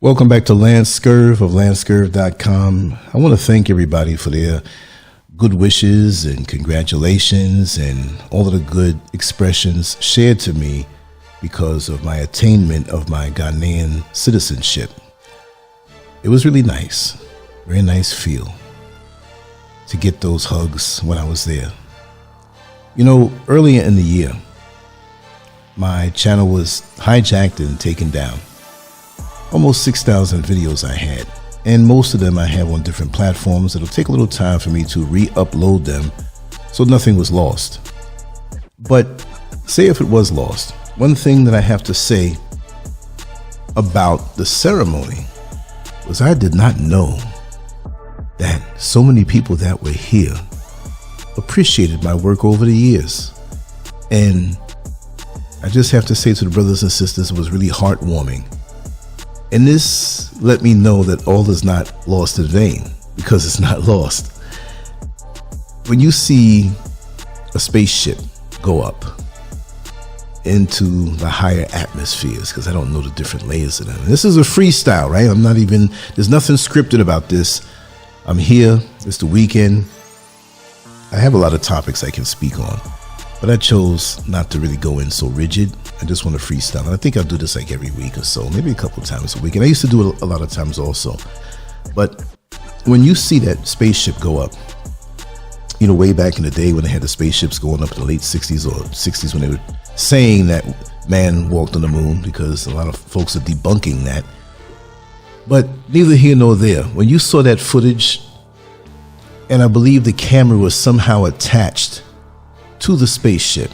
Welcome back to Lancescurv of Lancescurv.com. I want to thank everybody for their good wishes and congratulations and all of the good expressions shared to me because of my attainment of my Ghanaian citizenship. It was really nice, very nice feel to get those hugs when I was there. You know, earlier in the year, my channel was hijacked and taken down. Almost 6,000 videos I had, and most of them I have on different platforms. It'll take a little time for me to re-upload them so nothing was lost. But say if it was lost, one thing that I have to say about the ceremony was I did not know that so many people that were here appreciated my work over the years. And I just have to say to the brothers and sisters, it was really heartwarming. And this let me know that all is not lost in vain, because it's not lost. When you see a spaceship go up into the higher atmospheres, because I don't know the different layers of them. And this is a freestyle, right? There's nothing scripted about this. I'm here, it's the weekend. I have a lot of topics I can speak on, but I chose not to really go in so rigid. I just want to freestyle. And I think I'll do this like every week or so, maybe a couple of times a week. And I used to do it a lot of times also. But when you see that spaceship go up, you know, way back in the day when they had the spaceships going up in the late 60s or 60s, when they were saying that man walked on the moon, because a lot of folks are debunking that. But neither here nor there. When you saw that footage, and I believe the camera was somehow attached to the spaceship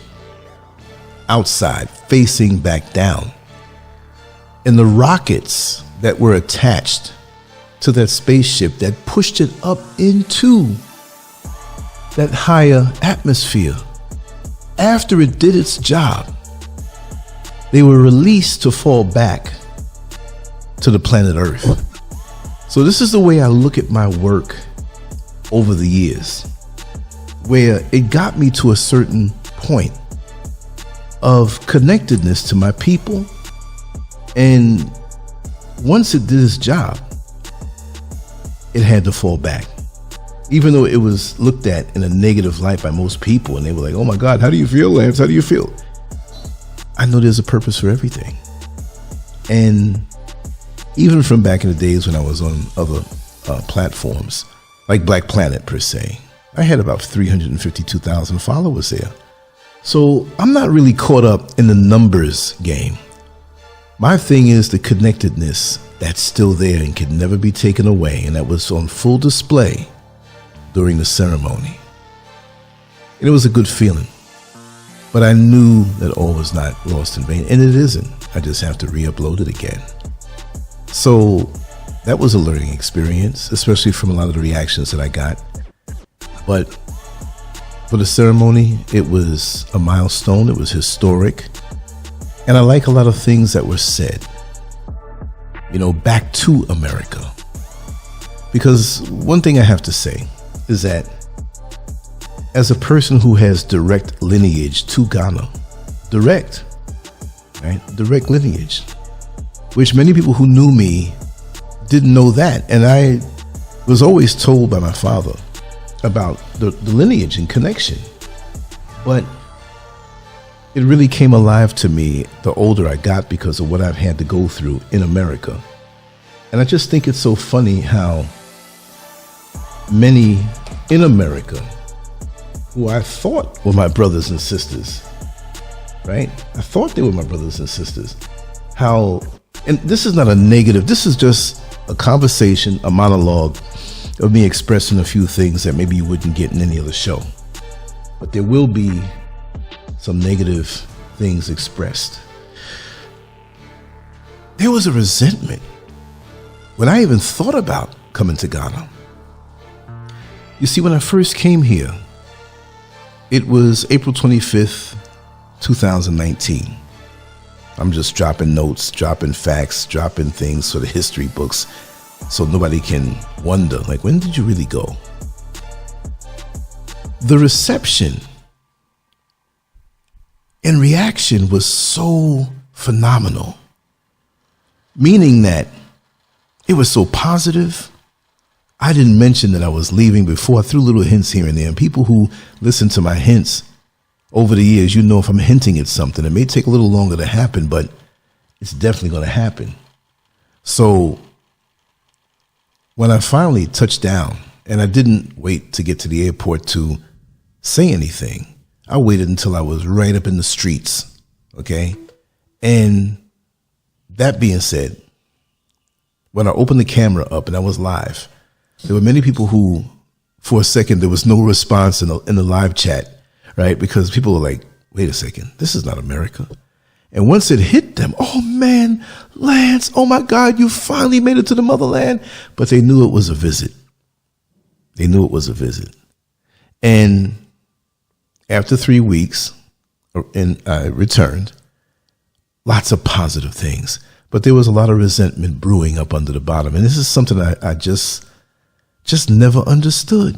outside, facing back down, and the rockets that were attached to that spaceship that pushed it up into that higher atmosphere, after it did its job, they were released to fall back to the planet Earth. So this is the way I look at my work over the years, where it got me to a certain point of connectedness to my people. And once it did its job, it had to fall back. Even though it was looked at in a negative light by most people, and they were like, oh my God, how do you feel, Lance? How do you feel? I know there's a purpose for everything. And even from back in the days when I was on other platforms, like Black Planet per se, I had about 352,000 followers there. So I'm not really caught up in the numbers game. My thing is the connectedness that's still there and can never be taken away. And that was on full display during the ceremony. And it was a good feeling. But I knew that all was not lost in vain. And it isn't. I just have to re-upload it again. So that was a learning experience, especially from a lot of the reactions that I got. But for the ceremony, it was a milestone. It was historic. And I like a lot of things that were said, you know, back to America. Because one thing I have to say is that as a person who has direct lineage to Ghana, direct lineage, which many people who knew me didn't know that. And I was always told by my father about the lineage and connection. But it really came alive to me the older I got because of what I've had to go through in America. And I just think it's so funny how many in America who I thought were my brothers and sisters, right? I thought they were my brothers and sisters. How, and this is not a negative, this is just a conversation, a monologue of me expressing a few things that maybe you wouldn't get in any other show. But there will be some negative things expressed. There was a resentment when I even thought about coming to Ghana. You see, when I first came here, it was April 25th, 2019. I'm just dropping notes, dropping facts, dropping things for the history books so nobody can wonder, like, when did you really go? The reception and reaction was so phenomenal, meaning that It was so positive. I didn't mention that I was leaving before. I threw little hints here and there. And people who listen to my hints over the years, you know, if I'm hinting at something, it may take a little longer to happen, but it's definitely going to happen. So when I finally touched down, and I didn't wait to get to the airport to say anything, I waited until I was right up in the streets. Okay. And that being said, when I opened the camera up and I was live, there were many people who, for a second, there was no response in the live chat, right? Because people were like, wait a second, this is not America. And once it hit them, oh man, Lance, oh my God, you finally made it to the motherland. But they knew it was a visit. They knew it was a visit. And after 3 weeks, and I returned, lots of positive things. But there was a lot of resentment brewing up under the bottom. And this is something I just never understood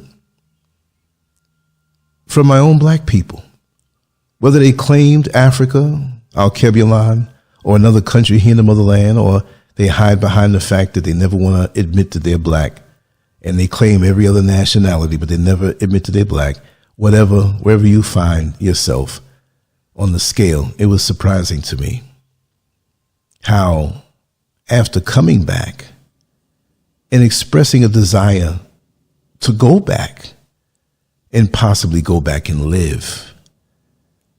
from my own black people. Whether they claimed Africa, Al-Kebulan, or another country here in the motherland, or they hide behind the fact that they never want to admit that they're black, and they claim every other nationality, but they never admit that they're black. Whatever, wherever you find yourself on the scale, it was surprising to me how, after coming back and expressing a desire to go back and possibly go back and live,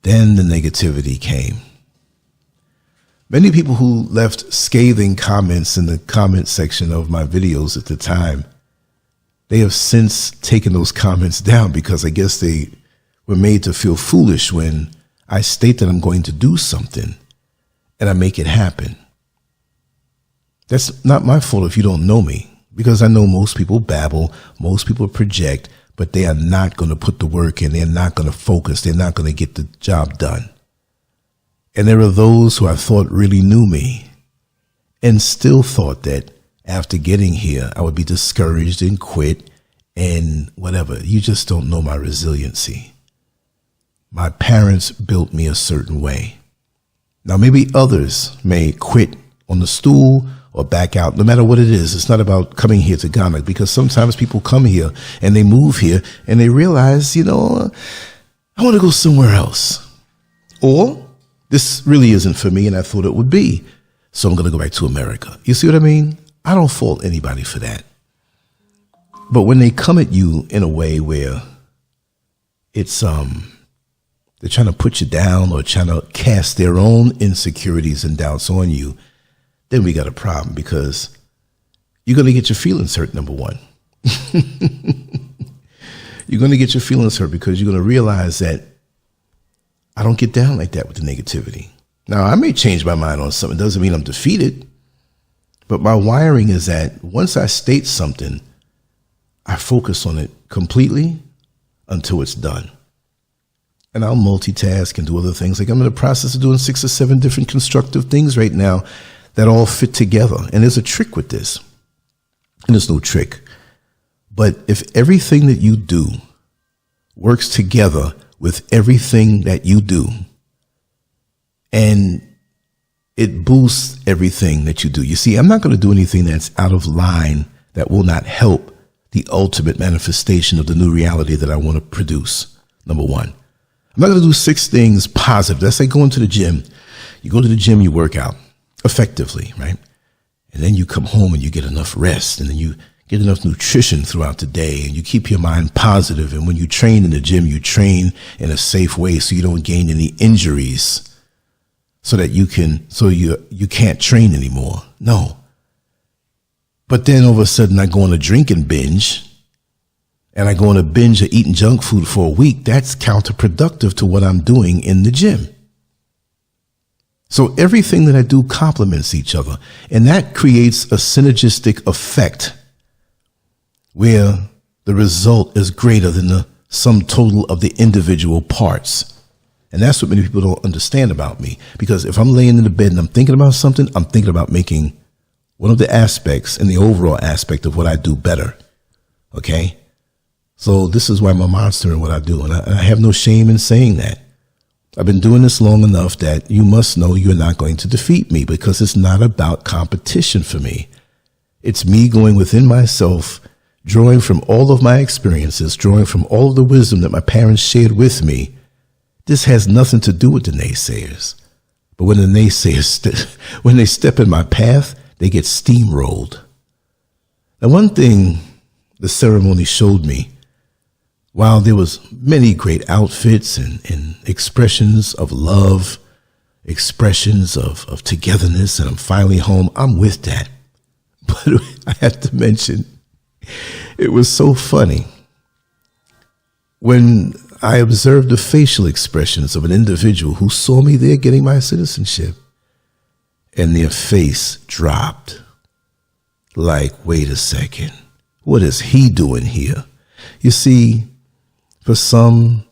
then the negativity came. Many people who left scathing comments in the comment section of my videos at the time, they have since taken those comments down because I guess they were made to feel foolish when I state that I'm going to do something and I make it happen. That's not my fault if you don't know me, because I know most people babble, most people project, but they are not going to put the work in. They're not going to focus. They're not going to get the job done. And there are those who I thought really knew me and still thought that after getting here, I would be discouraged and quit and whatever. You just don't know my resiliency. My parents built me a certain way. Now, maybe others may quit on the stool or back out, no matter what it is. It's not about coming here to Ghana, because sometimes people come here and they move here and they realize, you know, I want to go somewhere else. Or this really isn't for me and I thought it would be, so I'm going to go back to America. You see what I mean? I don't fault anybody for that. But when they come at you in a way where it's they're trying to put you down or trying to cast their own insecurities and doubts on you, then we got a problem, because you're going to get your feelings hurt, number one. You're going to get your feelings hurt because you're going to realize that I don't get down like that with the negativity. Now, I may change my mind on something. It doesn't mean I'm defeated. But my wiring is that once I state something, I focus on it completely until it's done. And I'll multitask and do other things. Like I'm in the process of doing 6 or 7 different constructive things right now that all fit together. And there's a trick with this. And there's no trick. But if everything that you do works together with everything that you do, and it boosts everything that you do. You see, I'm not going to do anything that's out of line that will not help the ultimate manifestation of the new reality that I want to produce. Number one, I'm not going to do 6 things positive. That's like going to the gym. You go to the gym, you work out effectively, right? And then you come home and you get enough rest, and then you get enough nutrition throughout the day, and you keep your mind positive. And when you train in the gym, you train in a safe way so you don't gain any injuries, so that you can't train anymore. No. But then all of a sudden I go on a drinking binge, and I go on a binge of eating junk food for a week. That's counterproductive to what I'm doing in the gym. So everything that I do complements each other, and that creates a synergistic effect where the result is greater than the sum total of the individual parts. And that's what many people don't understand about me. Because if I'm laying in the bed and I'm thinking about something, I'm thinking about making one of the aspects and the overall aspect of what I do better. Okay? So this is why I'm a monster in what I do. And I have no shame in saying that. I've been doing this long enough that you must know you're not going to defeat me, because it's not about competition for me. It's me going within myself, drawing from all of my experiences, drawing from all of the wisdom that my parents shared with me. This has nothing to do with the naysayers. But when the naysayers, when they step in my path, they get steamrolled. Now, one thing the ceremony showed me, while there was many great outfits and expressions of love, expressions of togetherness, and I'm finally home, I'm with that. But I have to mention, it was so funny when I observed the facial expressions of an individual who saw me there getting my citizenship, and their face dropped. Like, wait a second, what is he doing here? You see, for some,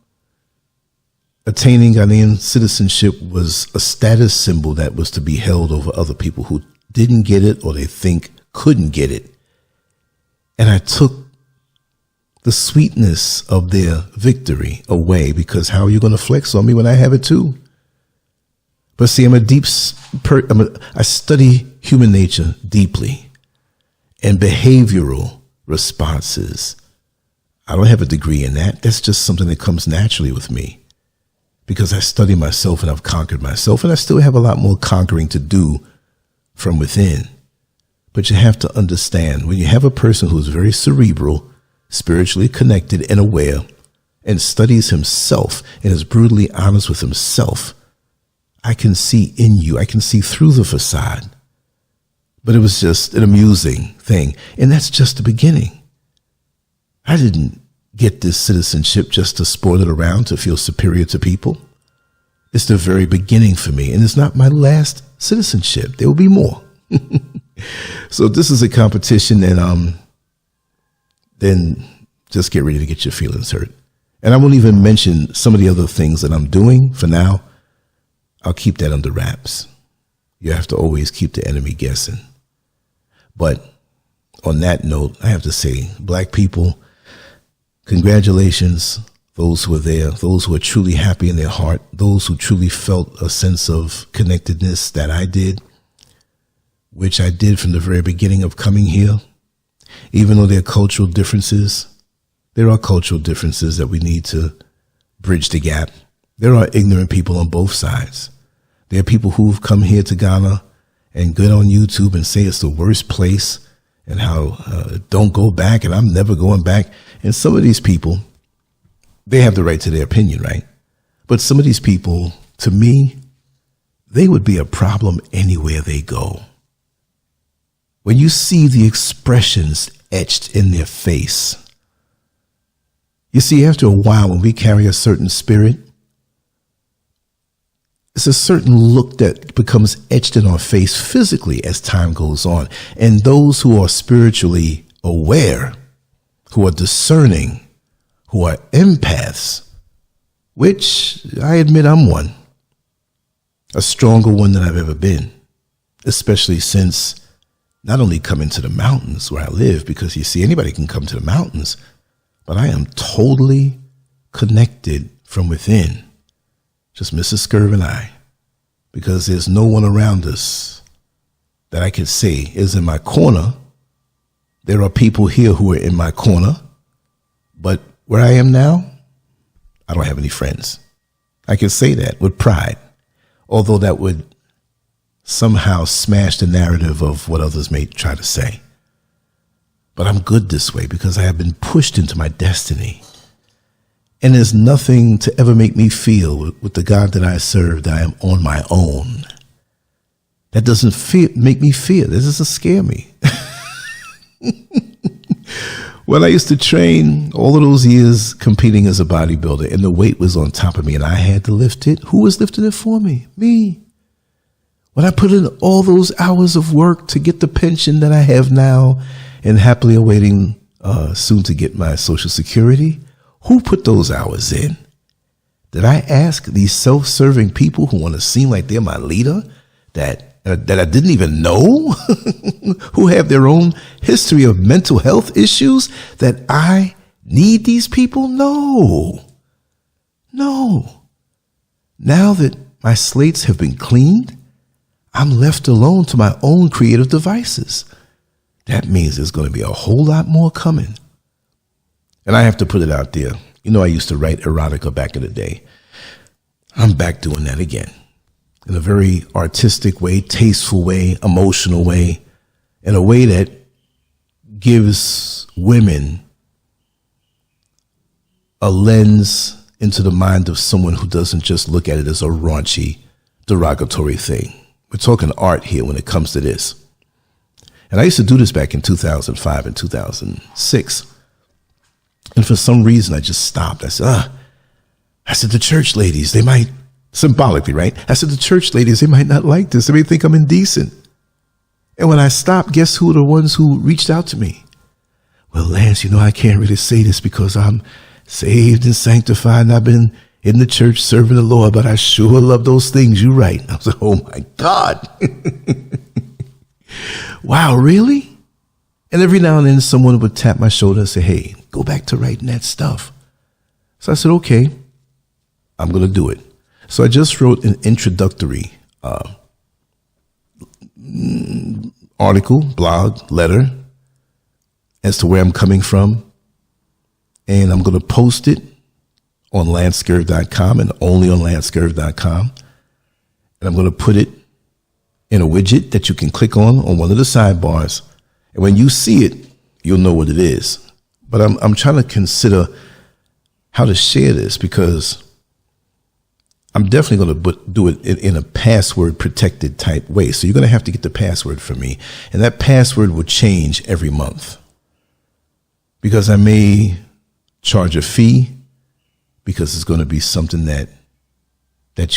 attaining Ghanaian citizenship was a status symbol that was to be held over other people who didn't get it or they think couldn't get it. And I took the sweetness of their victory away, because how are you going to flex on me when I have it too? But see, I study human nature deeply and behavioral responses. I don't have a degree in that. That's just something that comes naturally with me, because I study myself and I've conquered myself, and I still have a lot more conquering to do from within. But you have to understand, when you have a person who's very cerebral, spiritually connected and aware, and studies himself and is brutally honest with himself, I can see in you, I can see through the facade. But it was just an amusing thing. And that's just the beginning. I didn't get this citizenship just to sport it around, to feel superior to people. It's the very beginning for me. And it's not my last citizenship. There will be more. So this is a competition, and then just get ready to get your feelings hurt. And I won't even mention some of the other things that I'm doing for now. I'll keep that under wraps. You have to always keep the enemy guessing. But on that note, I have to say, Black people, congratulations, those who are there, those who are truly happy in their heart, those who truly felt a sense of connectedness that I did, which I did from the very beginning of coming here. Even though there are cultural differences, there are cultural differences that we need to bridge the gap. There are ignorant people on both sides. There are people who've come here to Ghana and get on YouTube and say it's the worst place and how don't go back and I'm never going back. And some of these people, they have the right to their opinion, right? But some of these people, to me, they would be a problem anywhere they go. When you see the expressions etched in their face, you see, after a while, when we carry a certain spirit, it's a certain look that becomes etched in our face physically as time goes on. And those who are spiritually aware, who are discerning, who are empaths, which I admit I'm one, a stronger one than I've ever been, especially since not only coming to the mountains where I live, because you see, anybody can come to the mountains, but I am totally connected from within. Just Mrs. SCURV and I, because there's no one around us that I could say is in my corner. There are people here who are in my corner, but where I am now, I don't have any friends. I can say that with pride, although that would somehow smash the narrative of what others may try to say. But I'm good this way because I have been pushed into my destiny. And there's nothing to ever make me feel with the God that I serve that I am on my own. That doesn't make me fear. This doesn't scare me. When I used to train all of those years competing as a bodybuilder, and the weight was on top of me and I had to lift it, who was lifting it for me? Me. When I put in all those hours of work to get the pension that I have now and happily awaiting soon to get my Social Security, who put those hours in? Did I ask these self-serving people who want to seem like they're my leader that I didn't even know, who have their own history of mental health issues, that I need these people? No. Now that my slates have been cleaned, I'm left alone to my own creative devices. that means there's going to be a whole lot more coming. And I have to put it out there. You know, I used to write erotica back in the day. I'm back doing that again in a very artistic way, tasteful way, emotional way, in a way that gives women a lens into the mind of someone who doesn't just look at it as a raunchy, derogatory thing. We're talking art here when it comes to this. And I used to do this back in 2005 and 2006. And for some reason, I just stopped. I said, the church ladies, they might, symbolically, right? I said, the church ladies, they might not like this. They may think I'm indecent. And when I stopped, guess who were the ones who reached out to me? Well, Lance, you know, I can't really say this because I'm saved and sanctified and I've been in the church serving the Lord, but I sure love those things you write. I was like, oh my God. Wow, really? And every now and then someone would tap my shoulder and say, hey, go back to writing that stuff. So I said, okay, I'm going to do it. So I just wrote an introductory article, blog, letter as to where I'm coming from. And I'm going to post it on Lancescurv.com and only on Lancescurv.com. And I'm going to put it in a widget that you can click on one of the sidebars. And when you see it, you'll know what it is. But I'm trying to consider how to share this because I'm definitely going to do it in a password protected type way. So you're going to have to get the password from me. And that password will change every month because I may charge a fee because it's going to be something that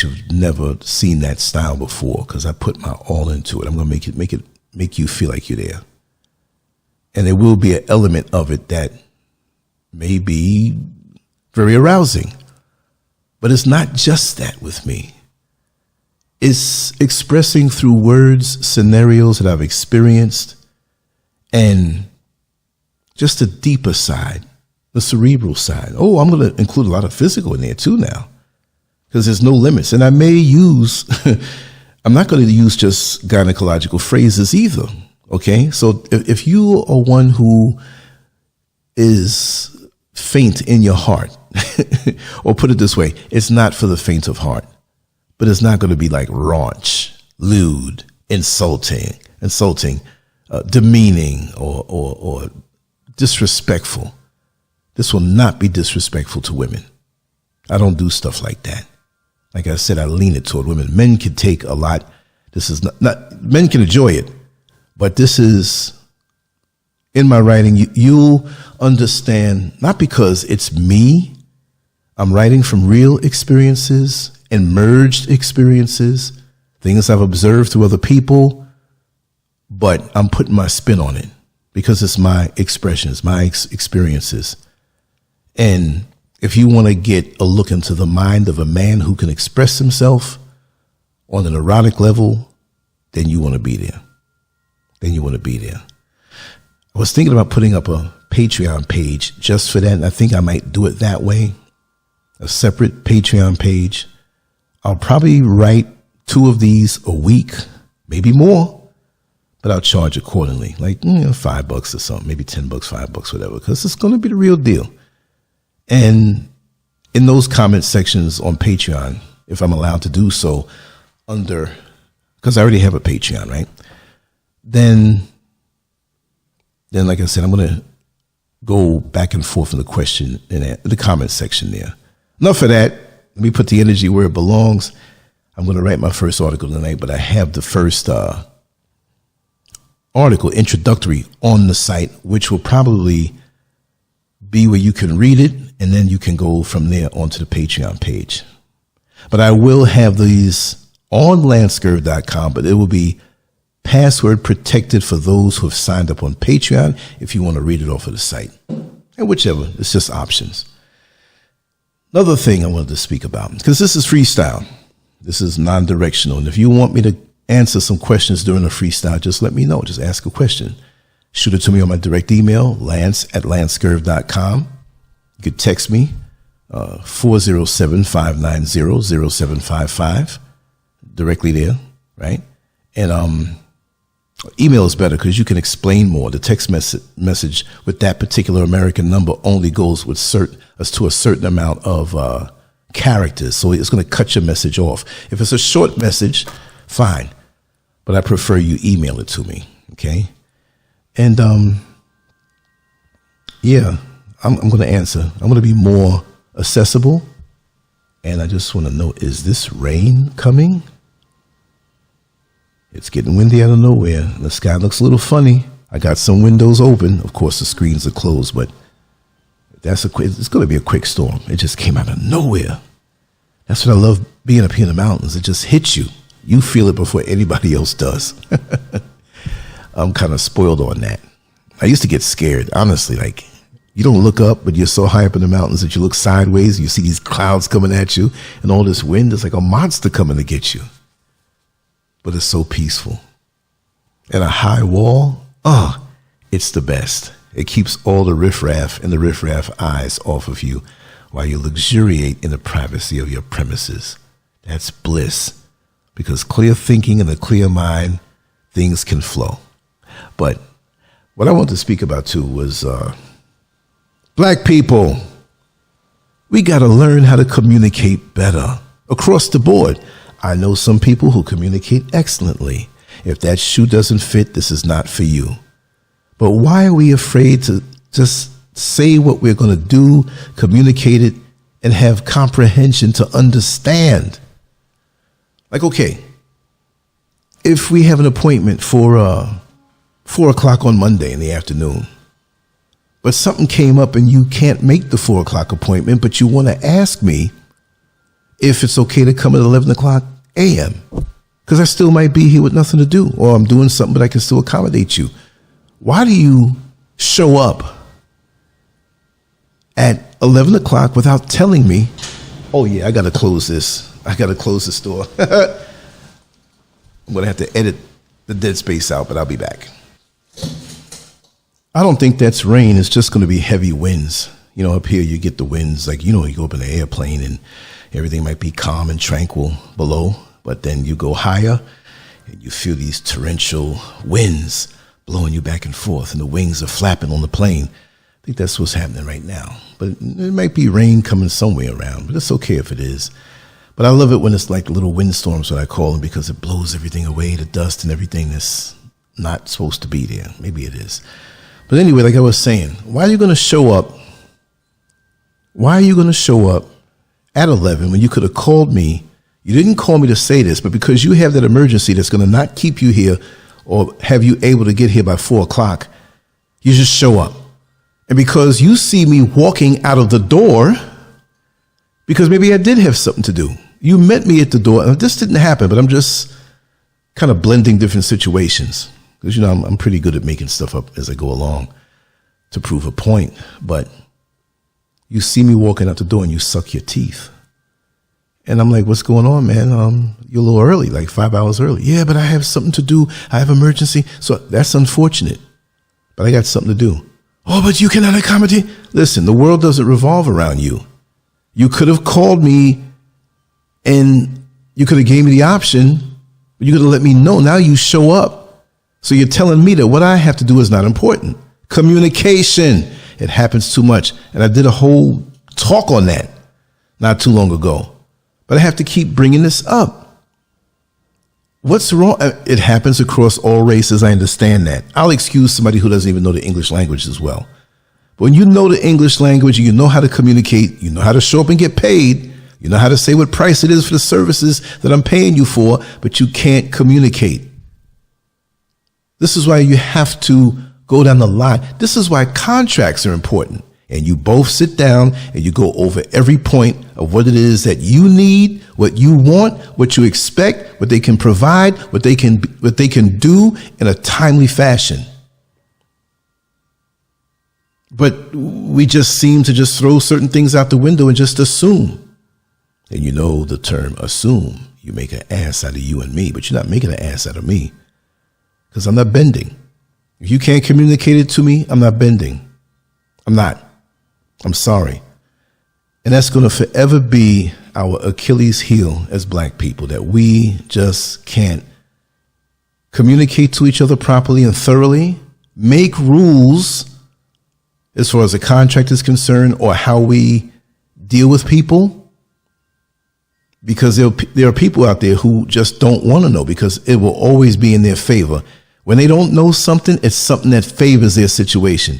you've never seen that style before because I put my all into it. I'm going to make you feel like you're there. And there will be an element of it that may be very arousing. But it's not just that with me. It's expressing through words, scenarios that I've experienced, and just the deeper side, the cerebral side. Oh, I'm going to include a lot of physical in there too now, because there's no limits. And I may use, I'm not going to use just gynecological phrases either. Okay, so if you are one who is faint in your heart, or put it this way, it's not for the faint of heart, but it's not going to be like raunch, lewd, insulting, demeaning, or disrespectful. This will not be disrespectful to women. I don't do stuff like that. Like I said, I lean it toward women. Men can take a lot. This is not men can enjoy it. But this is, in my writing, you'll understand, not because it's me. I'm writing from real experiences, emerged experiences, things I've observed through other people, but I'm putting my spin on it because it's my expressions, my experiences. And if you want to get a look into the mind of a man who can express himself on an erotic level, then you want to be there. I was thinking about putting up a Patreon page just for that, and I think I might do it that way, a separate Patreon page. I'll probably write 2 of these a week, maybe more, but I'll charge accordingly, like $5 or something, maybe $10, $5, whatever, because it's going to be the real deal. And in those comment sections on Patreon, if I'm allowed to do so, because I already have a Patreon, right? Then like I said, I'm going to go back and forth in the question in the comment section there. Enough of that. Let me put the energy where it belongs. I'm going to write my first article tonight, but I have the first article, introductory, on the site, which will probably be where you can read it, and then you can go from there onto the Patreon page. But I will have these on Lancescurv.com, but it will be password protected for those who have signed up on Patreon if you want to read it off of the site. And whichever, it's just options. Another thing I wanted to speak about, because this is freestyle. This is non-directional. And if you want me to answer some questions during a freestyle, just let me know. Just ask a question. Shoot it to me on my direct email, lance@lancescurv.com. You could text me, 407-590-0755, directly there, right? And Email is better because you can explain more. The text message with that particular American number only goes with to a certain amount of characters, so it's going to cut your message off. If it's a short message, fine, but I prefer you email it to me, okay? And yeah, I'm going to answer. I'm going to be more accessible, and I just want to know, is this rain coming? It's getting windy out of nowhere. The sky looks a little funny. I got some windows open. Of course, the screens are closed, but it's going to be a quick storm. It just came out of nowhere. That's what I love being up here in the mountains. It just hits you. You feel it before anybody else does. I'm kind of spoiled on that. I used to get scared, honestly. Like, you don't look up, but you're so high up in the mountains that you look sideways. You see these clouds coming at you and all this wind. It's like a monster coming to get you. But it's so peaceful. And a high wall, it's the best. It keeps all the riffraff and the riffraff eyes off of you while you luxuriate in the privacy of your premises. That's bliss. Because clear thinking and a clear mind, things can flow. But what I want to speak about too was black people. We got to learn how to communicate better across the board. I know some people who communicate excellently. If that shoe doesn't fit, this is not for you. But why are we afraid to just say what we're going to do, communicate it, and have comprehension to understand? Like, okay, if we have an appointment for 4 o'clock on Monday in the afternoon, but something came up and you can't make the 4 o'clock appointment, but you want to ask me if it's okay to come at 11 o'clock a.m., because I still might be here with nothing to do, or I'm doing something, but I can still accommodate you. Why do you show up at 11 o'clock without telling me, oh yeah, I got to close this. I got to close this door. I'm going to have to edit the dead space out, but I'll be back. I don't think that's rain. It's just going to be heavy winds. You know, up here you get the winds, like, you know, you go up in an airplane and everything might be calm and tranquil below, but then you go higher and you feel these torrential winds blowing you back and forth, and the wings are flapping on the plane. I think that's what's happening right now. But it might be rain coming somewhere around, but it's okay if it is. But I love it when it's like little windstorms, what I call them, because it blows everything away, the dust and everything that's not supposed to be there. Maybe it is. But anyway, like I was saying, why are you going to show up? Why are you going to show up at 11 when you could have called me? You didn't call me to say this, but because you have that emergency that's going to not keep you here or have you able to get here by 4 o'clock, you just show up. And because you see me walking out of the door, because maybe I did have something to do. You met me at the door. And this didn't happen, but I'm just kind of blending different situations. Because, you know, I'm pretty good at making stuff up as I go along to prove a point. But you see me walking out the door and you suck your teeth. And I'm like, what's going on, man? You're a little early, like 5 hours early. Yeah, but I have something to do. I have emergency. So that's unfortunate. But I got something to do. Oh, but you cannot accommodate. Listen, the world doesn't revolve around you. You could have called me and you could have gave me the option, but you could have let me know. Now you show up. So you're telling me that what I have to do is not important. Communication. It happens too much. And I did a whole talk on that not too long ago. But I have to keep bringing this up. What's wrong? It happens across all races. I understand that. I'll excuse somebody who doesn't even know the English language as well. But when you know the English language, you know how to communicate, you know how to show up and get paid, you know how to say what price it is for the services that I'm paying you for, but you can't communicate. This is why you have to go down the line. This is why contracts are important. And you both sit down and you go over every point of what it is that you need, what you want, what you expect, what they can provide, what they can do in a timely fashion. But we just seem to just throw certain things out the window and just assume. And you know the term assume. You make an ass out of you and me, but you're not making an ass out of me because I'm not bending. If you can't communicate it to me, I'm not bending. I'm not. I'm sorry. And that's going to forever be our Achilles heel as black people, that we just can't communicate to each other properly and thoroughly, make rules as far as the contract is concerned or how we deal with people, because there are people out there who just don't want to know because it will always be in their favor. When they don't know something, it's something that favors their situation.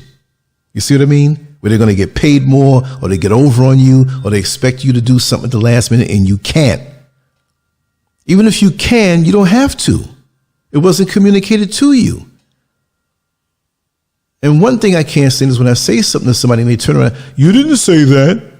You see what I mean? Where they're going to get paid more, or they get over on you, or they expect you to do something at the last minute and you can't. Even if you can, you don't have to. It wasn't communicated to you. And one thing I can't stand is when I say something to somebody and they turn around, you didn't say that.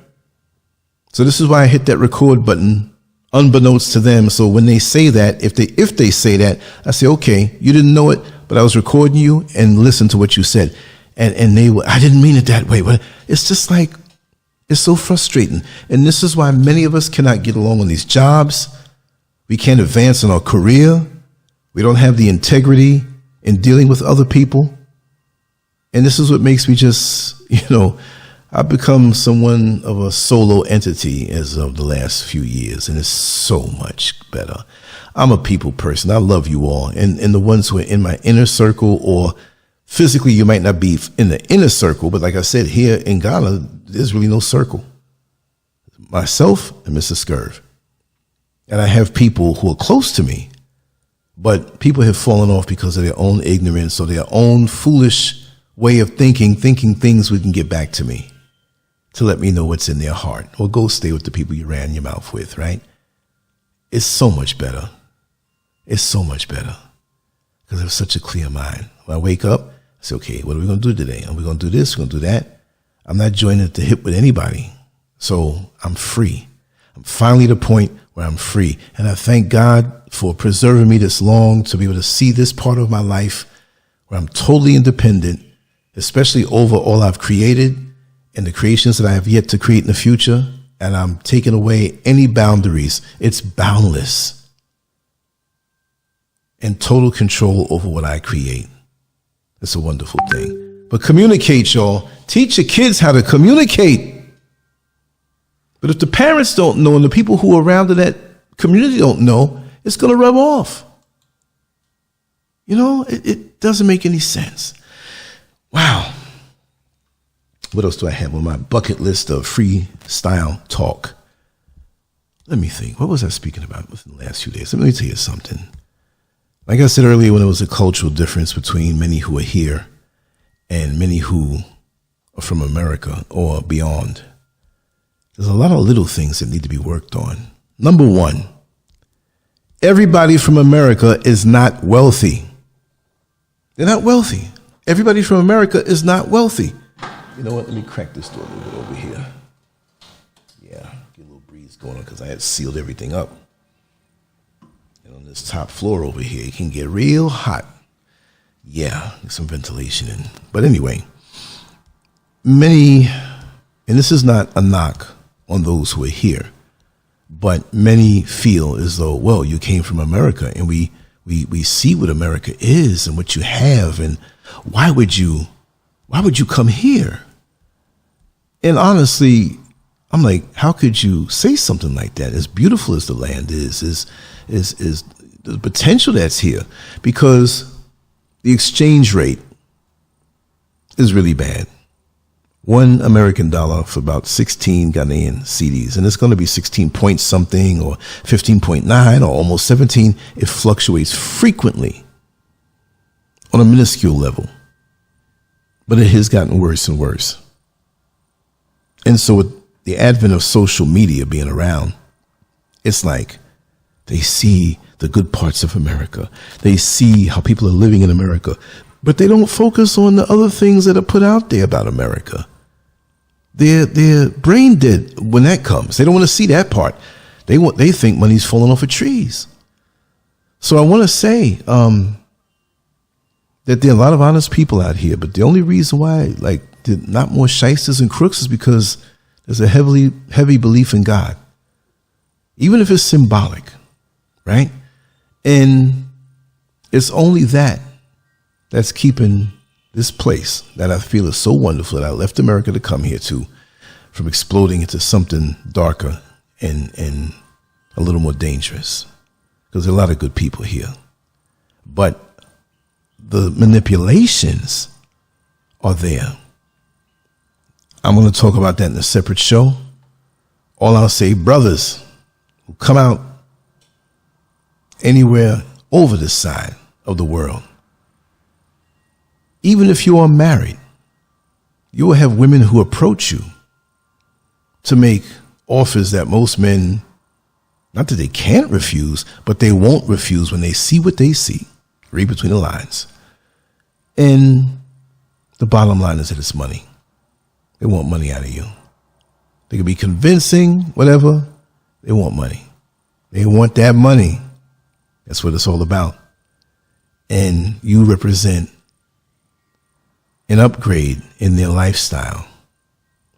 So this is why I hit that record button unbeknownst to them. So when they say that, if they say that, I say, okay, you didn't know it, but I was recording you and listen to what you said. And they were, I didn't mean it that way. But it's just like, it's so frustrating. And this is why many of us cannot get along on these jobs. We can't advance in our career. We don't have the integrity in dealing with other people. And this is what makes me just, I've become someone of a solo entity as of the last few years, and it's so much better. I'm a people person. I love you all. And the ones who are in my inner circle, or physically you might not be in the inner circle, but like I said, here in Ghana, there's really no circle. Myself and Mr. SCURV. And I have people who are close to me, but people have fallen off because of their own ignorance or their own foolish way of thinking things would can get back to me to let me know what's in their heart. Or go stay with the people you ran your mouth with, right? It's so much better. It's so much better because I have such a clear mind. When I wake up, I say, okay, what are we going to do today? Are we going to do this? We're going to do that. I'm not joining at the hip with anybody. So I'm free. I'm finally at a point where I'm free. And I thank God for preserving me this long to be able to see this part of my life where I'm totally independent, especially over all I've created and the creations that I have yet to create in the future. And I'm taking away any boundaries. It's boundless and total control over what I create. It's a wonderful thing. But communicate, y'all. Teach your kids how to communicate. But if the parents don't know and the people who are around in that community don't know, it's going to rub off. It doesn't make any sense. Wow. What else do I have on my bucket list of freestyle talk? Let me think. What was I speaking about within the last few days? Let me tell you something. Like I said earlier, when there was a cultural difference between many who are here and many who are from America or beyond, there's a lot of little things that need to be worked on. Number one, everybody from America is not wealthy. They're not wealthy. Everybody from America is not wealthy. You know what? Let me crack this door a little bit over here. Yeah, get a little breeze going on because I had sealed everything up. And on this top floor over here, it can get real hot. Yeah, get some ventilation in. But anyway, many, and this is not a knock on those who are here, but many feel as though, well, you came from America and we see what America is and what you have, and why would you come here? And honestly, I'm like, how could you say something like that? As beautiful as the land is the potential that's here, because the exchange rate is really bad. $1 American for about 16 Ghanaian cedis, and it's going to be 16 point something or 15.9 or almost 17. It fluctuates frequently on a minuscule level, but it has gotten worse and worse. And so with the advent of social media being around, it's like they see the good parts of America. They see how people are living in America, but they don't focus on the other things that are put out there about America. They're brain dead when that comes. They don't want to see that part. They think money's falling off of trees. So I want to say that there are a lot of honest people out here, but the only reason why there's not more shysters and crooks is because there's a heavy belief in God, even if it's symbolic, right? And it's only that's keeping this place that I feel is so wonderful that I left America to come here to, from exploding into something darker and a little more dangerous, because there are a lot of good people here. But the manipulations are there. I'm going to talk about that in a separate show. All I'll say, brothers who come out anywhere over this side of the world, even if you are married, you will have women who approach you to make offers that most men, not that they can't refuse, but they won't refuse when they see what they see. Read between the lines. And the bottom line is that it's money. They want money out of you. They can be convincing, whatever. They want money. They want that money. That's what it's all about. And you represent an upgrade in their lifestyle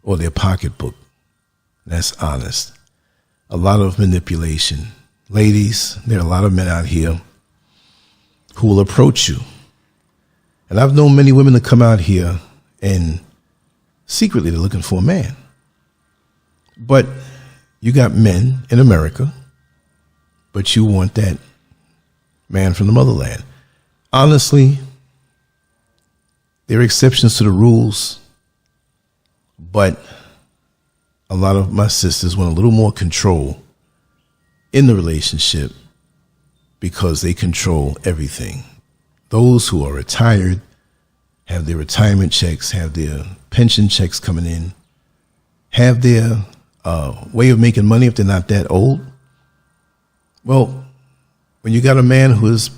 or their pocketbook. That's honest. A lot of manipulation. Ladies, there are a lot of men out here who will approach you. And I've known many women to come out here and secretly they're looking for a man. But you got men in America, but you want that man from the motherland. Honestly, there are exceptions to the rules, but a lot of my sisters want a little more control in the relationship because they control everything. Those who are retired have their retirement checks, have their pension checks coming in, have their way of making money if they're not that old. Well, when you got a man who is,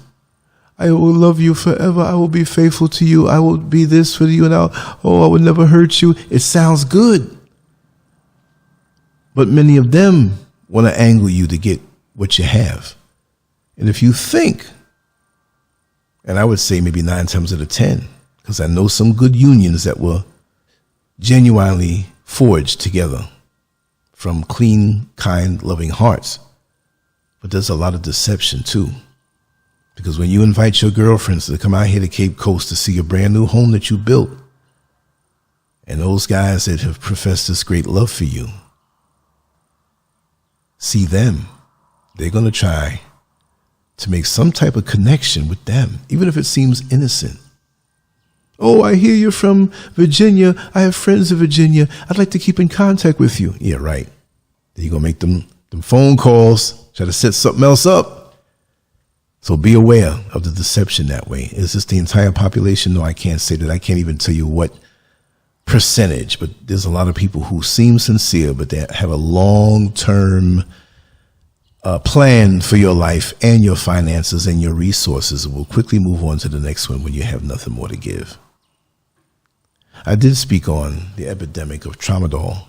I will love you forever, I will be faithful to you, I will be this for you, and I will never hurt you. It sounds good. But many of them want to angle you to get what you have. And if you think, and I would say maybe 9 times out of 10, because I know some good unions that were genuinely forged together from clean, kind, loving hearts. But there's a lot of deception too. Because when you invite your girlfriends to come out here to Cape Coast to see a brand new home that you built, and those guys that have professed this great love for you, see them, they're going to try to make some type of connection with them, even if it seems innocent. Oh, I hear you're from Virginia. I have friends in Virginia. I'd like to keep in contact with you. Yeah, right. Then you're going to make them phone calls, try to set something else up. So be aware of the deception that way. Is this the entire population? No, I can't say that. I can't even tell you what percentage, but there's a lot of people who seem sincere, but they have a long-term plan for your life and your finances and your resources. And we'll quickly move on to the next one when you have nothing more to give. I did speak on the epidemic of tramadol.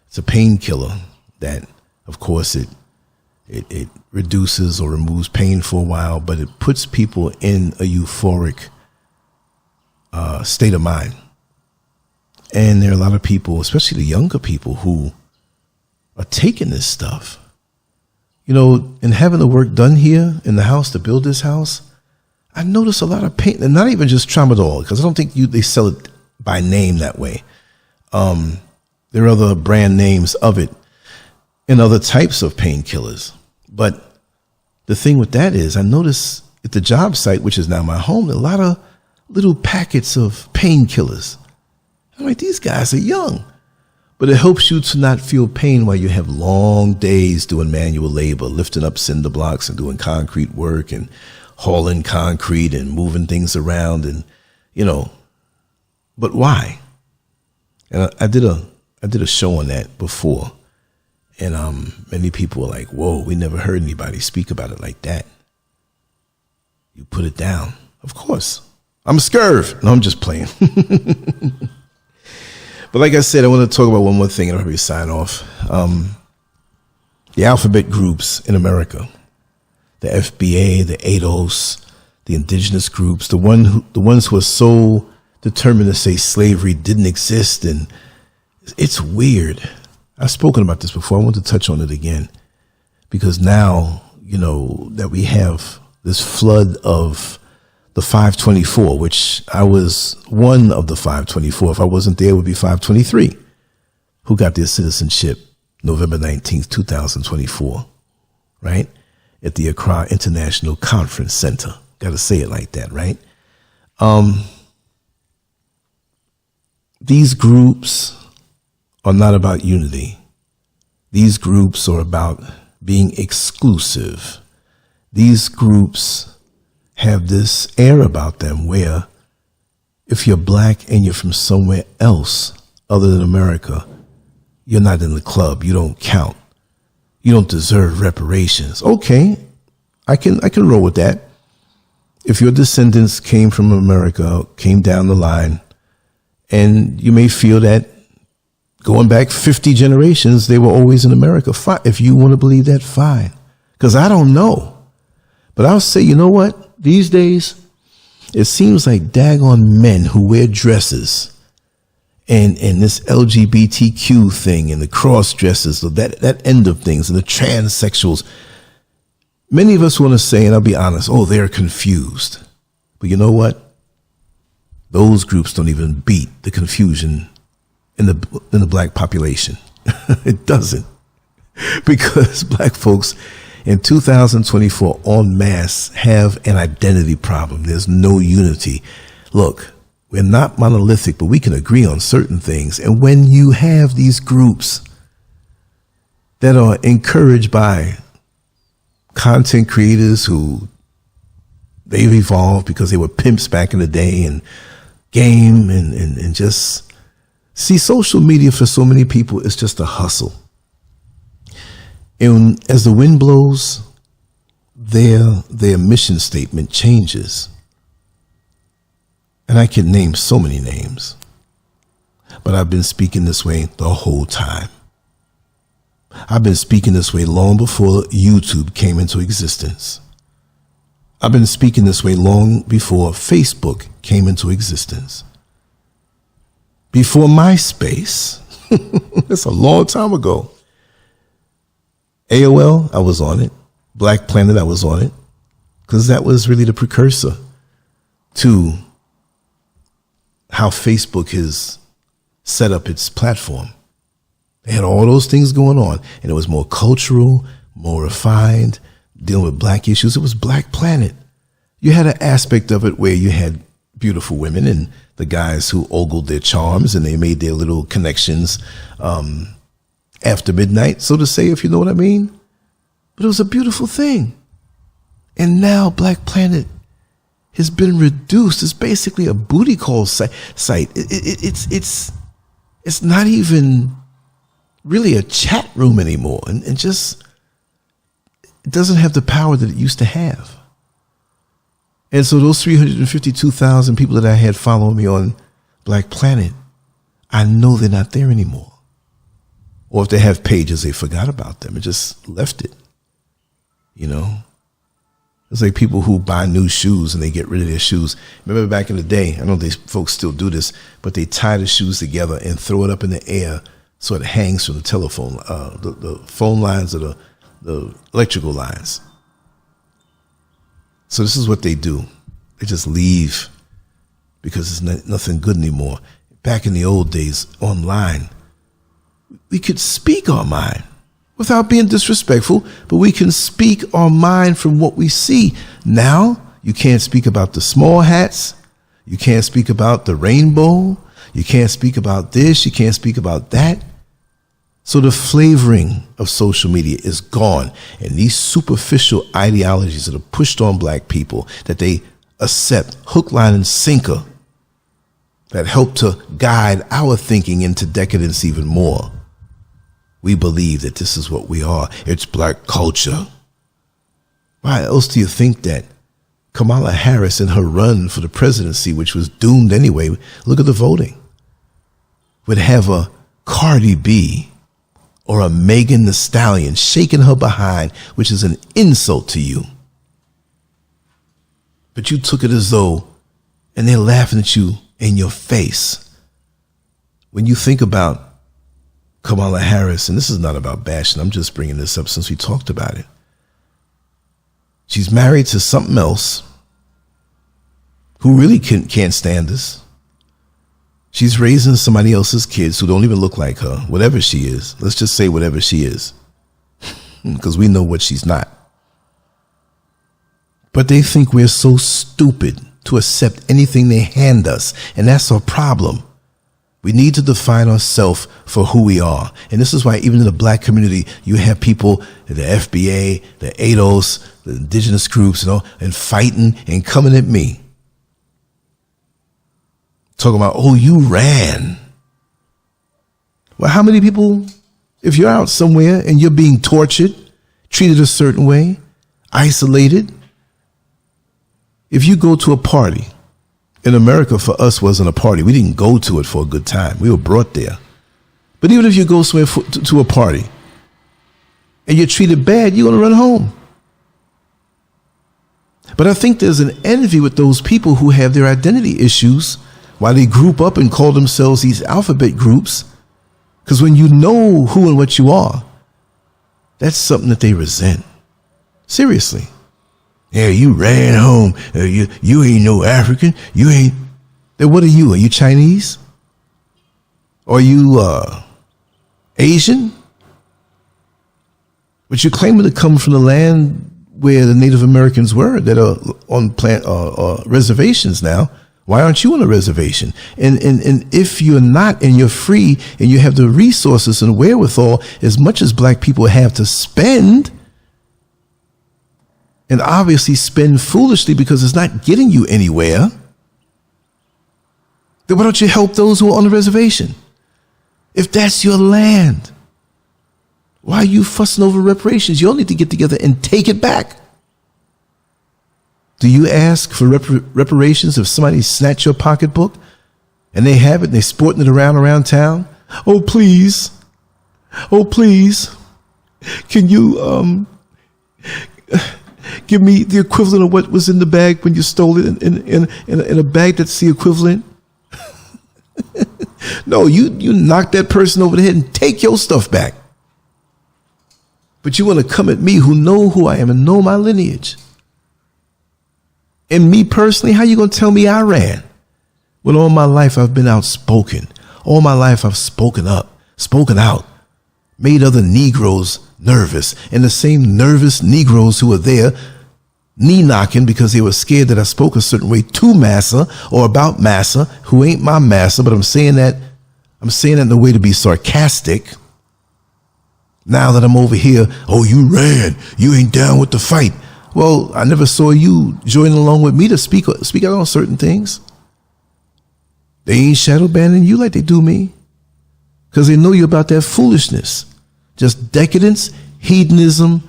It's a painkiller that, of course, it reduces or removes pain for a while, but it puts people in a euphoric state of mind. And there are a lot of people, especially the younger people, who are taking this stuff. You know, and having the work done here in the house to build this house, I noticed a lot of pain, and not even just tramadol, because I don't think they sell it by name that way. There are other brand names of it and other types of painkillers. But the thing with that is I noticed at the job site, which is now my home, a lot of little packets of painkillers. I'm like, these guys are young. But it helps you to not feel pain while you have long days doing manual labor, lifting up cinder blocks and doing concrete work and hauling concrete and moving things around and, you know, but why? And I did a show on that before. And many people were like, whoa, we never heard anybody speak about it like that. You put it down. Of course. I'm a SCURV. No, I'm just playing. But like I said, I want to talk about one more thing and I'll probably sign off. The alphabet groups in America, the FBA, the ADOS, the indigenous groups, the ones who are so determined to say slavery didn't exist. And it's weird. I've spoken about this before. I want to touch on it again because now, you know, that we have this flood of the 524, which I was one of the 524. If I wasn't there, it would be 523, who got their citizenship November 19th, 2024, right? At the Accra International Conference Center. Got to say it like that, right? These groups are not about unity. These groups are about being exclusive. These groups have this air about them where if you're black and you're from somewhere else other than America, you're not in the club. You don't count. You don't deserve reparations. Okay, I can roll with that. If your descendants came from America, came down the line, and you may feel that going back 50 generations, they were always in America. Fine. If you want to believe that, fine. Because I don't know. But I'll say, you know what? These days, it seems like daggone men who wear dresses and this LGBTQ thing and the cross dresses, that end of things, and the transsexuals. Many of us want to say, and I'll be honest, oh, they're confused. But you know what? Those groups don't even beat the confusion in the black population. It doesn't. Because black folks in 2024 en masse have an identity problem. There's no unity. Look, we're not monolithic, but we can agree on certain things. And when you have these groups that are encouraged by content creators who they've evolved because they were pimps back in the day and game and just see, social media for so many people is just a hustle. And as the wind blows, their mission statement changes. And I can name so many names, but I've been speaking this way the whole time. I've been speaking this way long before YouTube came into existence. I've been speaking this way long before Facebook came into existence. Before MySpace. That's a long time ago. AOL, I was on it. Black Planet, I was on it. Because that was really the precursor to how Facebook has set up its platform. They had all those things going on, and it was more cultural, more refined, dealing with black issues. It was Black Planet. You had an aspect of it where you had beautiful women and the guys who ogled their charms and they made their little connections after midnight, so to say, if you know what I mean. But it was a beautiful thing. And now Black Planet has been reduced. It's basically a booty call site. It's not even really a chat room anymore, and just it doesn't have the power that it used to have. And so those 352,000 people that I had following me on Black Planet, I know they're not there anymore. Or if they have pages, they forgot about them and just left it. You know, it's like people who buy new shoes and they get rid of their shoes. Remember back in the day, I know these folks still do this, but they tie the shoes together and throw it up in the air so it hangs from the telephone, the phone lines or the electrical lines. So this is what they do. They just leave because it's nothing good anymore. Back in the old days, online, we could speak our mind without being disrespectful, but we can speak our mind from what we see. Now, you can't speak about the small hats. You can't speak about the rainbow. You can't speak about this. You can't speak about that. So the flavoring of social media is gone. And these superficial ideologies that are pushed on black people, that they accept hook, line, and sinker, that help to guide our thinking into decadence even more. We believe that this is what we are. It's black culture. Why else do you think that Kamala Harris in her run for the presidency, which was doomed anyway, look at the voting, would have a Cardi B or a Megan Thee Stallion shaking her behind, which is an insult to you. But you took it as though, and they're laughing at you in your face. When you think about Kamala Harris, and this is not about bashing, I'm just bringing this up since we talked about it. She's married to something else who really can't stand us. She's raising somebody else's kids who don't even look like her, whatever she is. Let's just say whatever she is, because we know what she's not. But they think we're so stupid to accept anything they hand us. And that's our problem. We need to define ourselves for who we are. And this is why even in the black community, you have people, the FBA, the ADOS, the indigenous groups, and fighting and coming at me. Talking about, oh, you ran. Well, how many people, if you're out somewhere and you're being tortured, treated a certain way, isolated, if you go to a party, in America for us wasn't a party. We didn't go to it for a good time. We were brought there. But even if you go somewhere to a party and you're treated bad, you're going to run home. But I think there's an envy with those people who have their identity issues while they group up and call themselves these alphabet groups. Because when you know who and what you are, that's something that they resent. Seriously. Yeah, you ran home. You ain't no African. You ain't. Then what are you? Are you Chinese? Are you Asian? But you're claiming to come from the land where the Native Americans were that are on reservations now. Why aren't you on a reservation? And if you're not and you're free and you have the resources and wherewithal, as much as black people have to spend, and obviously spend foolishly because it's not getting you anywhere, then why don't you help those who are on the reservation? If that's your land, why are you fussing over reparations? You all need to get together and take it back. Do you ask for reparations if somebody snatched your pocketbook and they have it and they're sporting it around town? Oh, please. Oh, please. Can you give me the equivalent of what was in the bag when you stole it in a bag that's the equivalent? No, you knock that person over the head and take your stuff back. But you want to come at me who know who I am and know my lineage. And me personally, how you going to tell me I ran? When all my life I've been outspoken. All my life I've spoken up, spoken out, made other Negroes nervous. And the same nervous Negroes who were there knee knocking because they were scared that I spoke a certain way to massa or about massa, who ain't my massa, but I'm saying that in a way to be sarcastic. Now that I'm over here, oh, you ran, you ain't down with the fight. Well, I never saw you joining along with me to speak out on certain things. They ain't shadow banning you like they do me, because they know you about that foolishness, just decadence, hedonism,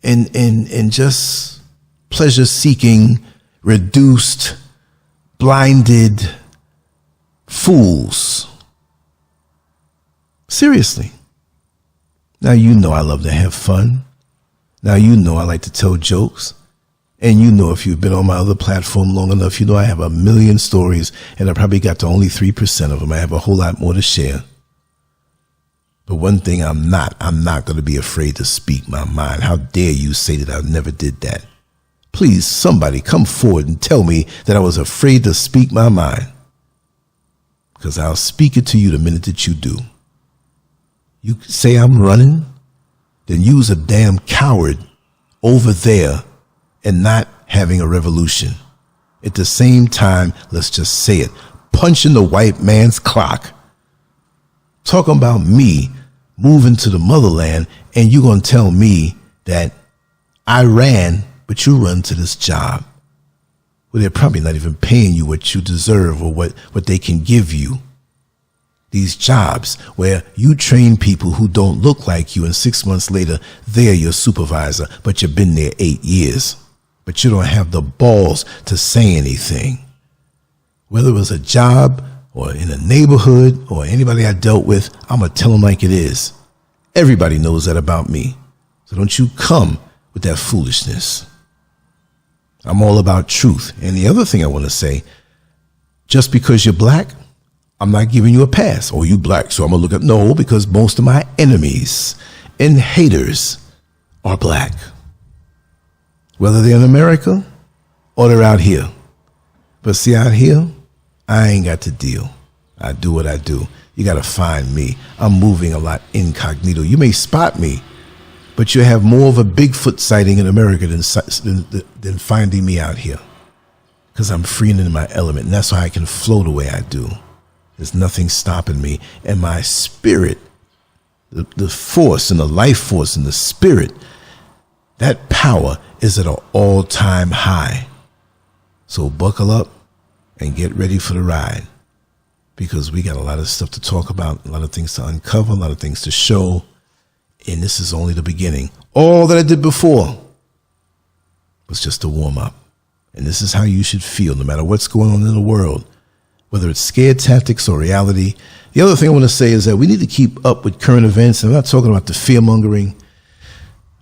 and just pleasure seeking, reduced, blinded fools. Seriously. Now you know I love to have fun. Now you know I like to tell jokes. And you know, if you've been on my other platform long enough, you know I have a million stories and I probably got to only 3% of them. I have a whole lot more to share. But one thing I'm not going to be afraid to speak my mind. How dare you say that I never did that? Please, somebody come forward and tell me that I was afraid to speak my mind. Because I'll speak it to you the minute that you do. You say I'm running, then you's a damn coward over there and not having a revolution. At the same time, let's just say it, punching the white man's clock. Talking about me moving to the motherland, and you're going to tell me that I ran, but you run to this job. Well, they're probably not even paying you what you deserve or what they can give you. These jobs where you train people who don't look like you, and 6 months later, they're your supervisor, but you've been there 8 years. But you don't have the balls to say anything. Whether it was a job or in a neighborhood or anybody I dealt with, I'm going to tell them like it is. Everybody knows that about me. So don't you come with that foolishness. I'm all about truth. And the other thing I want to say, just because you're black, I'm not giving you a pass. Oh, you black, so I'm going to look at, no, because most of my enemies and haters are black. Whether they're in America or they're out here. But see, out here, I ain't got to deal. I do what I do. You got to find me. I'm moving a lot incognito. You may spot me, but you have more of a Bigfoot sighting in America than finding me out here. because I'm free and in my element. And that's why I can flow the way I do. There's nothing stopping me. And my spirit, the force and the life force and the spirit, that power is at an all-time high. So buckle up and get ready for the ride, because we got a lot of stuff to talk about, a lot of things to uncover, a lot of things to show. And this is only the beginning. All that I did before was just a warm-up. And this is how you should feel no matter what's going on in the world, whether it's scared tactics or reality. The other thing I want to say is that we need to keep up with current events. I'm not talking about the fear-mongering.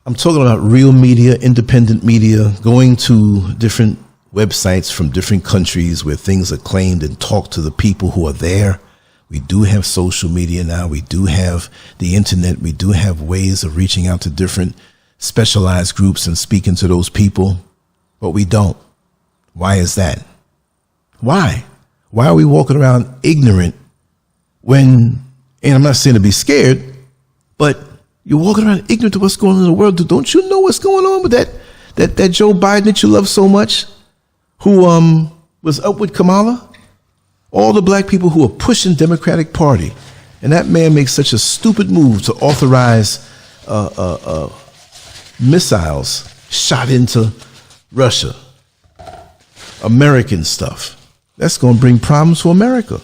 I'm talking about real media, independent media, going to different websites from different countries where things are claimed, and talk to the people who are there. We do have social media now. We do have the internet. We do have ways of reaching out to different specialized groups and speaking to those people, but we don't. Why is that? Why? Why are we walking around ignorant when, and I'm not saying to be scared, but you're walking around ignorant to what's going on in the world. Don't you know what's going on with that Joe Biden that you love so much, who was up with Kamala? All the black people who are pushing Democratic Party, and that man makes such a stupid move to authorize missiles shot into Russia, American stuff. That's going to bring problems for America.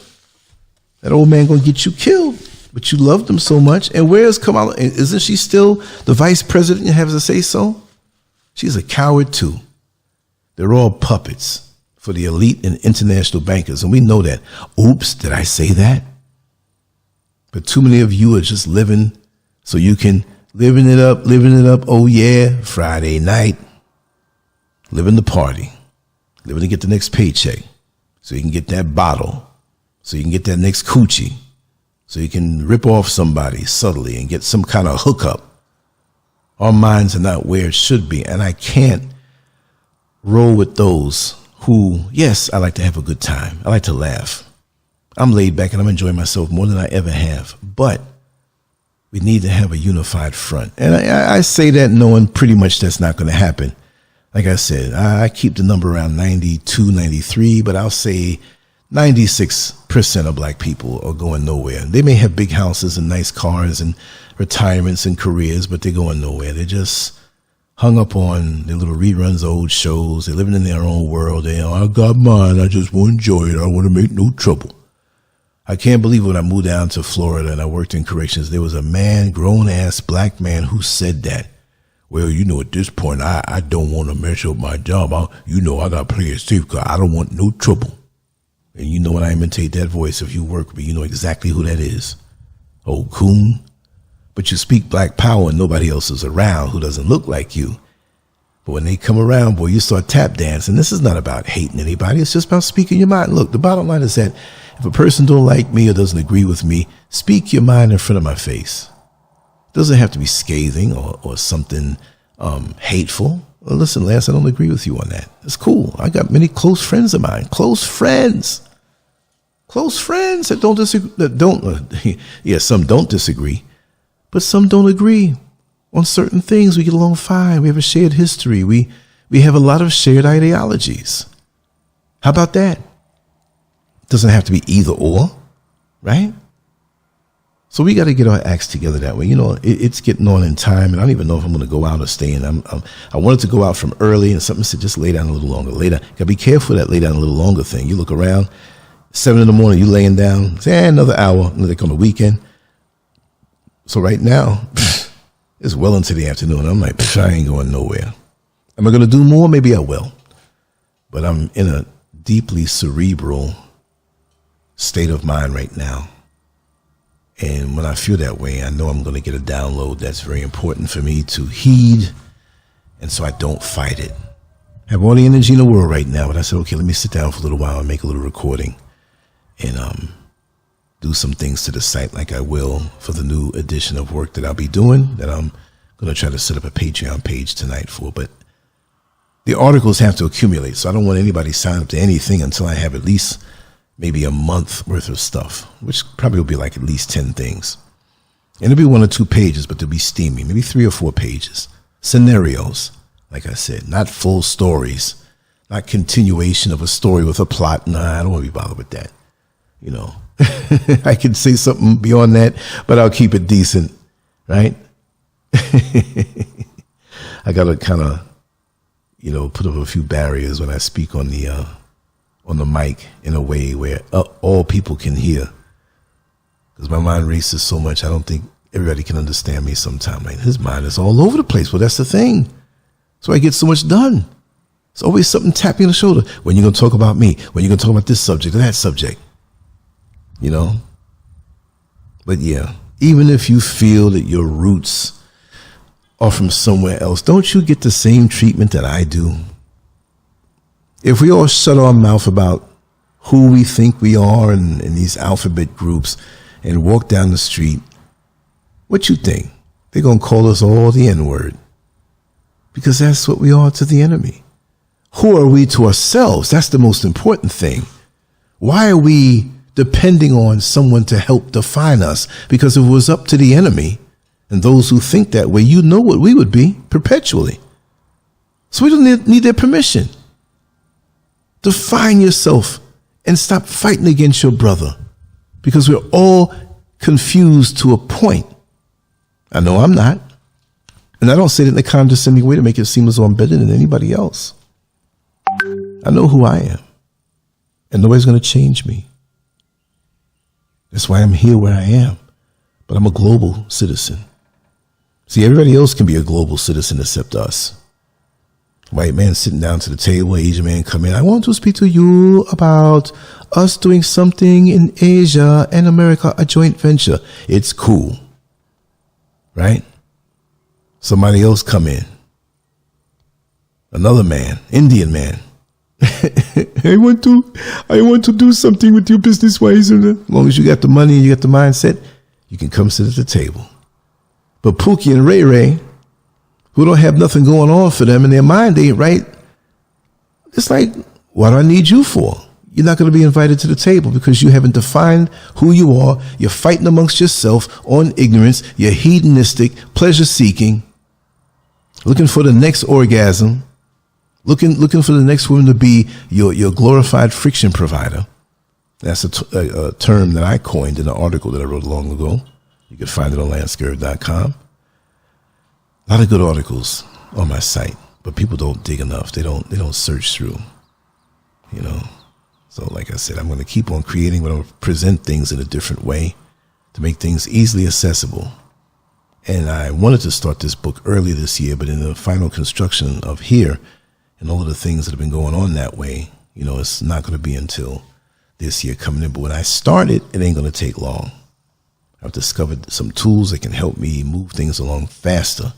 That old man going to get you killed, but you loved him so much. And where's Kamala? Isn't she still the vice president and has to say so? She's a coward too. They're all puppets for the elite and international bankers, and we know that. Oops, did I say that? But too many of you are just living so you can living it up. Oh yeah, Friday night, living the party, living to get the next paycheck, so you can get that bottle, so you can get that next coochie, so you can rip off somebody subtly and get some kind of hookup. Our minds are not where it should be, and I can't roll with those who, yes, I like to have a good time. I like to laugh. I'm laid back and I'm enjoying myself more than I ever have. But we need to have a unified front. And I say that knowing pretty much that's not going to happen. Like I said, I keep the number around 92, 93, but I'll say 96% of black people are going nowhere. They may have big houses and nice cars and retirements and careers, but they're going nowhere. They're just hung up on their little reruns of old shows. They're living in their own world. I got mine. I just want to enjoy it. I want to make no trouble. I can't believe when I moved down to Florida and I worked in corrections, there was a man, grown-ass black man, who said that. Well, at this point, I don't want to mess up my job. I got to play it safe because I don't want no trouble. And when I imitate that voice, if you work with me, you know exactly who that is. Old coon. But you speak black power and nobody else is around who doesn't look like you. But when they come around, boy, you start tap dancing. This is not about hating anybody. It's just about speaking your mind. Look, the bottom line is that if a person don't like me or doesn't agree with me, speak your mind in front of my face. It doesn't have to be scathing or something hateful. Well, listen, Lance, I don't agree with you on that. It's cool. I got many close friends of mine. Close friends that don't disagree. Some don't disagree. But some don't agree on certain things. We get along fine. We have a shared history. We have a lot of shared ideologies. How about that? It doesn't have to be either or, right? So we got to get our acts together that way. It's getting on in time, and I don't even know if I'm going to go out or stay in. I wanted to go out from early, and something said just lay down a little longer. Got to be careful of that lay down a little longer thing. You look around, 7 in the morning, you laying down, say another hour, like on the weekend. So right now, it's well into the afternoon. I'm like, I ain't going nowhere. Am I going to do more? Maybe I will. But I'm in a deeply cerebral state of mind right now. And when I feel that way, I know I'm going to get a download that's very important for me to heed. And so I don't fight it. I have all the energy in the world right now, but I said, okay, let me sit down for a little while and make a little recording. And do some things to the site like I will for the new edition of work that I'll be doing, that I'm going to try to set up a Patreon page tonight for. But the articles have to accumulate, so I don't want anybody sign up to anything until I have at least maybe a month worth of stuff, which probably will be like at least 10 things. And it'll be 1 or 2 pages, but they'll be steamy, maybe 3 or 4 pages. Scenarios, like I said, not full stories, not continuation of a story with a plot. Nah, I don't want to be bothered with that. You know, I could say something beyond that, but I'll keep it decent, right? I got to kind of, you know, put up a few barriers when I speak on the mic in a way where all people can hear. Because my mind races so much, I don't think everybody can understand me sometimes. Like, his mind is all over the place. Well, that's the thing. So I get so much done. It's always something tapping on the shoulder. When you going to talk about me? When you going to talk about this subject or that subject? You know? But yeah, even if you feel that your roots are from somewhere else, don't you get the same treatment that I do? If we all shut our mouth about who we think we are in these alphabet groups and walk down the street, what you think? They're going to call us all the N-word. Because that's what we are to the enemy. Who are we to ourselves? That's the most important thing. Why are we depending on someone to help define us? Because if it was up to the enemy and those who think that way, you know what we would be perpetually. So we don't need their permission. Define yourself and stop fighting against your brother, because we're all confused to a point. I know I'm not. And I don't say that in a condescending way to make it seem as though I'm better than anybody else. I know who I am, and nobody's going to change me. That's why I'm here where I am. But I'm a global citizen. See, everybody else can be a global citizen except us. White man sitting down to the table, Asian man come in. I want to speak to you about us doing something in Asia and America, a joint venture. It's cool, right? Somebody else come in. Another man, Indian man. I want to do something with you business-wise. As long as you got the money and you got the mindset, you can come sit at the table. But Pookie and Ray Ray, who don't have nothing going on for them and their mind ain't right, it's like, what do I need you for? You're not going to be invited to the table because you haven't defined who you are. You're fighting amongst yourself on ignorance. You're hedonistic, pleasure-seeking, looking for the next orgasm, looking for the next woman to be your glorified friction provider. That's a term that I coined in an article that I wrote long ago. You can find it on Lancescurv.com. A lot of good articles on my site, but people don't dig enough. They don't search through, you know. So like I said, I'm going to keep on creating, but I'm going to present things in a different way to make things easily accessible. And I wanted to start this book early this year, but in the final construction of here and all of the things that have been going on that way, you know, it's not going to be until this year coming in. But when I start it, it ain't going to take long. I've discovered some tools that can help me move things along faster.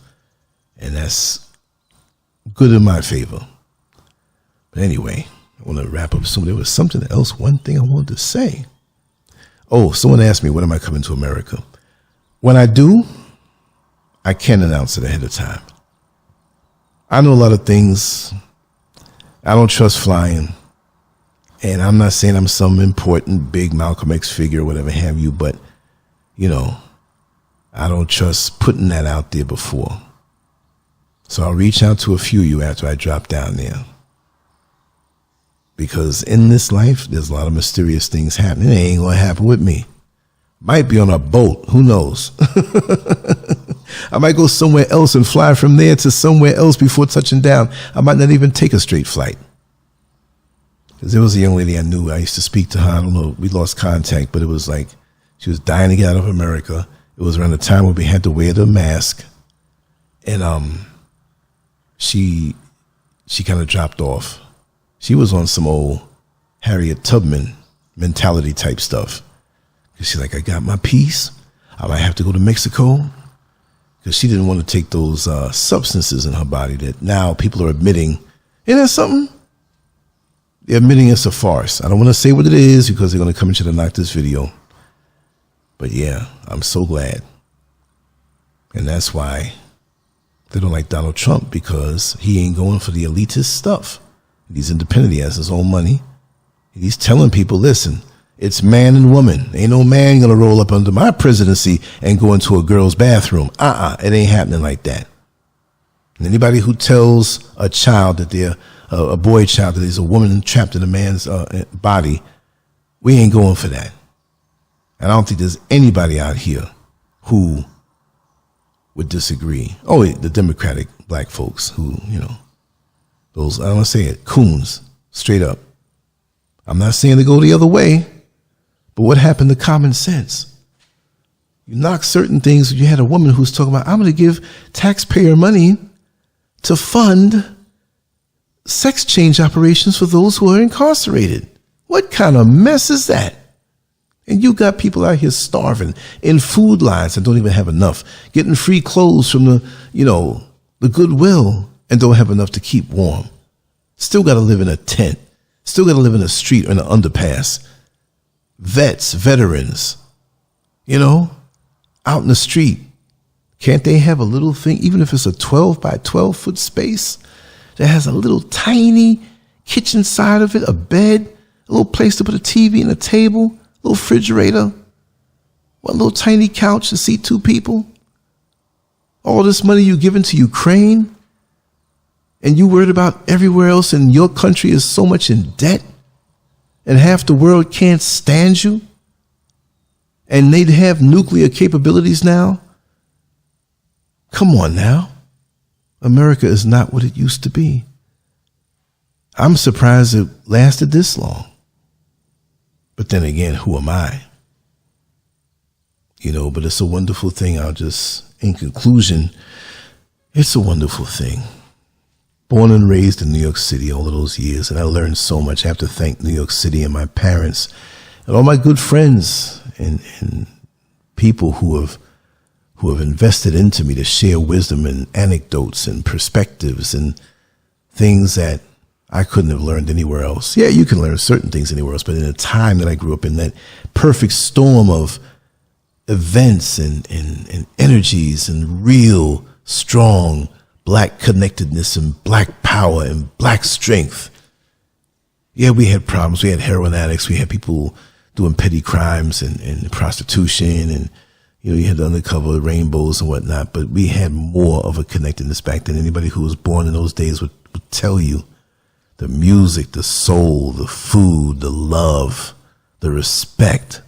And that's good in my favor. But anyway, I want to wrap up soon. There was something else, one thing I wanted to say. Oh, someone asked me, when am I coming to America? When I do, I can announce it ahead of time. I know a lot of things. I don't trust flying. And I'm not saying I'm some important big Malcolm X figure or whatever have you, but, you know, I don't trust putting that out there before. So I'll reach out to a few of you after I drop down there. Because in this life, there's a lot of mysterious things happening. It ain't going to happen with me. Might be on a boat. Who knows? I might go somewhere else and fly from there to somewhere else before touching down. I might not even take a straight flight. Because there was a young lady I knew. I used to speak to her. I don't know. We lost contact, but it was like she was dying to get out of America. It was around the time when we had to wear the mask. And she kind of dropped off. She was on some old Harriet Tubman mentality type stuff. She's like, I got my piece. I might have to go to Mexico. Because she didn't want to take those substances in her body that now people are admitting. Isn't that something? They're admitting it's a farce. I don't want to say what it is because they're going to come and try to knock this video. But yeah, I'm so glad. And that's why they don't like Donald Trump, because he ain't going for the elitist stuff. He's independent. He has his own money. He's telling people, listen, it's man and woman. Ain't no man going to roll up under my presidency and go into a girl's bathroom. It ain't happening like that. And anybody who tells a child that they're a boy child, that there's a woman trapped in a man's body. We ain't going for that. And I don't think there's anybody out here who would disagree. Oh, the Democratic black folks who, those, I don't want to say it, coons, straight up. I'm not saying to go the other way, but what happened to common sense? You knock certain things. You had a woman who's talking about, I'm going to give taxpayer money to fund sex change operations for those who are incarcerated. What kind of mess is that? And you got people out here starving in food lines and don't even have enough, getting free clothes from the Goodwill and don't have enough to keep warm. Still got to live in a tent. Still got to live in a street or in an underpass. Veterans, out in the street. Can't they have a little thing, even if it's a 12 by 12 foot space that has a little tiny kitchen side of it, a bed, a little place to put a TV and a table, a little refrigerator, one little tiny couch to seat two people? All this money you giving to Ukraine, and you worried about everywhere else in your country is so much in debt, and half the world can't stand you, and they'd have nuclear capabilities now? Come on now. America is not what it used to be. I'm surprised it lasted this long. But then again, who am I? But it's a wonderful thing. In conclusion, it's a wonderful thing. Born and raised in New York City all of those years, and I learned so much. I have to thank New York City and my parents and all my good friends and people who have invested into me to share wisdom and anecdotes and perspectives and things that I couldn't have learned anywhere else. Yeah, you can learn certain things anywhere else, but in the time that I grew up in, that perfect storm of events and energies and real strong black connectedness and black power and black strength. Yeah, we had problems. We had heroin addicts. We had people doing petty crimes and prostitution, and you had the undercover rainbows and whatnot, but we had more of a connectedness back then. Anybody who was born in those days would tell you. The music, the soul, the food, the love, the respect.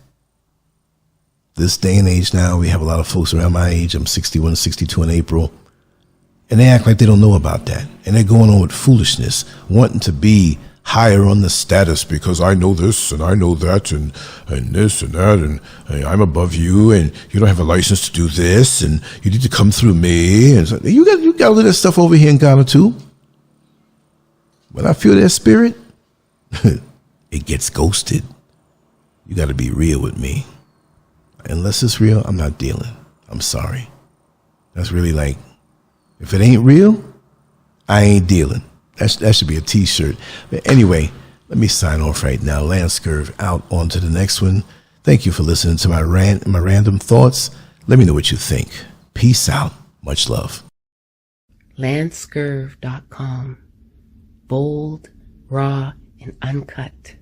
This day and age now, we have a lot of folks around my age. I'm 61, 62 in April. And they act like they don't know about that. And they're going on with foolishness, wanting to be higher on the status because I know this and I know that and this and that and I'm above you and you don't have a license to do this and you need to come through me. And so, you got all of that stuff over here in Ghana too. When I feel that spirit, it gets ghosted. You got to be real with me. Unless it's real, I'm not dealing. I'm sorry. That's really like, if it ain't real, I ain't dealing. That should be a t-shirt. But anyway, let me sign off right now. Lancescurv out, on to the next one. Thank you for listening to my rant and my random thoughts. Let me know what you think. Peace out. Much love. Lancescurv.com. Bold, raw, and uncut.